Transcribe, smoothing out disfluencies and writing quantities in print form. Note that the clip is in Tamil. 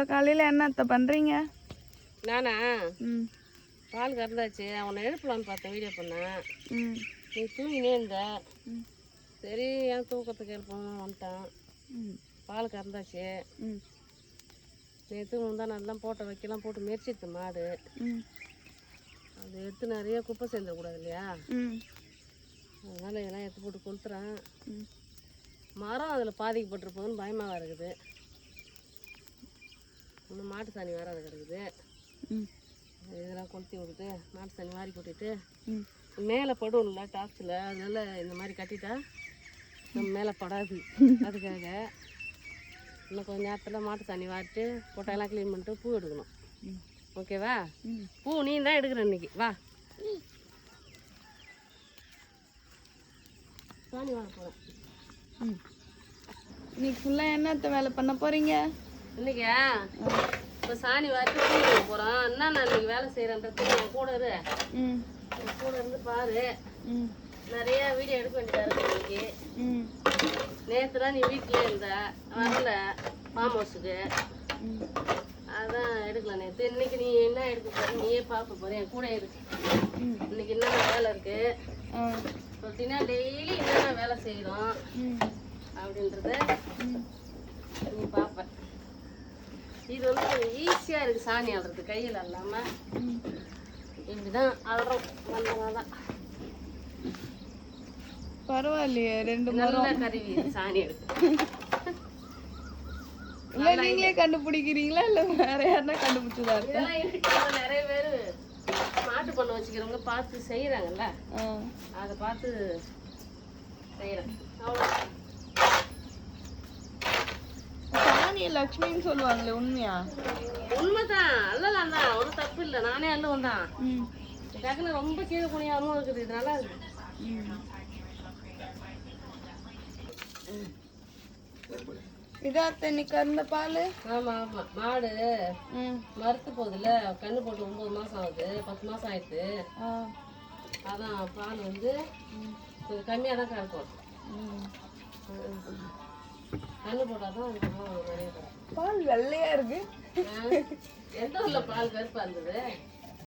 இவ்வளோ காலையில் என்னத்த பண்ணுறீங்க? நானா பால் கறந்தாச்சு. அவனை எழுப்பலான்னு பார்த்தேன், வீடியோ பண்ணேன். நீ தூங்கினே இருந்த. சரி ஏன் தூக்கத்துக்கு எழுப்பணும் வந்துட்டான். பால் கறந்தாச்சு. நேற்று முந்தா நல்லா போட்ட வைக்கலாம் போட்டு மெரிச்சிடுது மாடு. அது எடுத்து நிறைய குப்பை சேர்ந்துடக்கூடாது இல்லையா, அதனால் இதெல்லாம் எடுத்து போட்டு கொளுத்துறான். மரம் அதில் பாதிக்கப்பட்டிருப்போன்னு பயமாக இருக்குது. இன்னும் மாட்டு சாணி வேறு அது கிடக்குது. இதெல்லாம் கொளுத்தி விட்டுட்டு மாட்டு சாணி வாரி கொட்டிட்டு மேலே படும்ல டாப்ஸில், அதனால இந்த மாதிரி கட்டிட்டா நம்ம மேலே படாது. அதுக்காக இன்னும் கொஞ்சம் நேரத்தில் மாட்டு சாணி வாரிட்டு கொட்டையெல்லாம் க்ளீன் பண்ணிட்டு பூ எடுக்கணும். ஓகேவா? பூ நீ தான் எடுக்கிற இன்னைக்கு. வா சாணி வார போகிறேன். இன்னைக்கு ஃபுல்லாக என்னத்த வேலை பண்ண போகிறீங்க? இன்னைக்கா இப்போ சாணி வாரிட்டு பூ எடுக்க போகிறோம். என்ன நான் இன்னைக்கு வேலை செய்கிறேன்றது என் கூட இரு. என் கூட இருந்து பாரு. நிறைய வீடியோ எடுக்க வேண்டியதாக இருக்கு இன்னைக்கு. நேற்று தான் நீ வீட்டிலே இருந்த, வரல ஃபார்ம் ஹவுஸுக்கு, அதான் எடுக்கல நேற்று. இன்னைக்கு நீ என்ன எடுக்க போற நீயே பார்க்க போற. என் கூட இருக்கு. இன்னைக்கு என்னென்ன வேலை இருக்கு பார்த்தீங்கன்னா, டெய்லி என்னென்ன வேலை செய்கிறோம் அப்படின்றத நீ பார்ப்ப. இது வந்து கொஞ்சம் ஈஸியாக இருக்குது சாணி ஆடுறது, கையில் இல்லாமல் இப்படிதான் ஆடுறோம். வந்தவங்க பரவாயில்லையே, 2 நல்ல கருவி சாணி எடுத்து. இல்லை நீங்களே கண்டுபிடிக்கிறீங்களா இல்லை வேற யாருன்னா கண்டுபிடிச்சதா இருக்கா? இதெல்லாம் நிறைய பேர் மாட்டு பண்ண வச்சுக்கிறவங்க பார்த்து செய்கிறாங்கல்ல, அதை பார்த்து செய்கிறேன். அவ்வளோ சாணியை லக்ஷ்மின்னு சொல்லுவாங்களே, உண்மையா? உண்மைதான், அல்லலாம் தான், ஒன்றும் தப்பு இல்லை. நானே அல்லவும் தான். டக்குன்னு ரொம்ப கீழே குனியாமல் இருக்குது. இது நல்லா இருக்குது. இதான் இன்னைக்கு கறந்த பால். ஆமாம் ஆமாம், மாடு மறுத்து போகுதுல்ல, கண்ணு போட்டு 9 மாதம் ஆகுது, 10 மாதம் ஆயிடுது. அதான் பால் வந்து கொஞ்சம் கம்மியாக தான் கறக்கும். கண்ணு போட்டால் தான் அதுக்கு நிறைய கறக்கும். பால் வெள்ளையா இருக்கு. எந்த ஊரில் பால் கருப்பாக இருந்தது?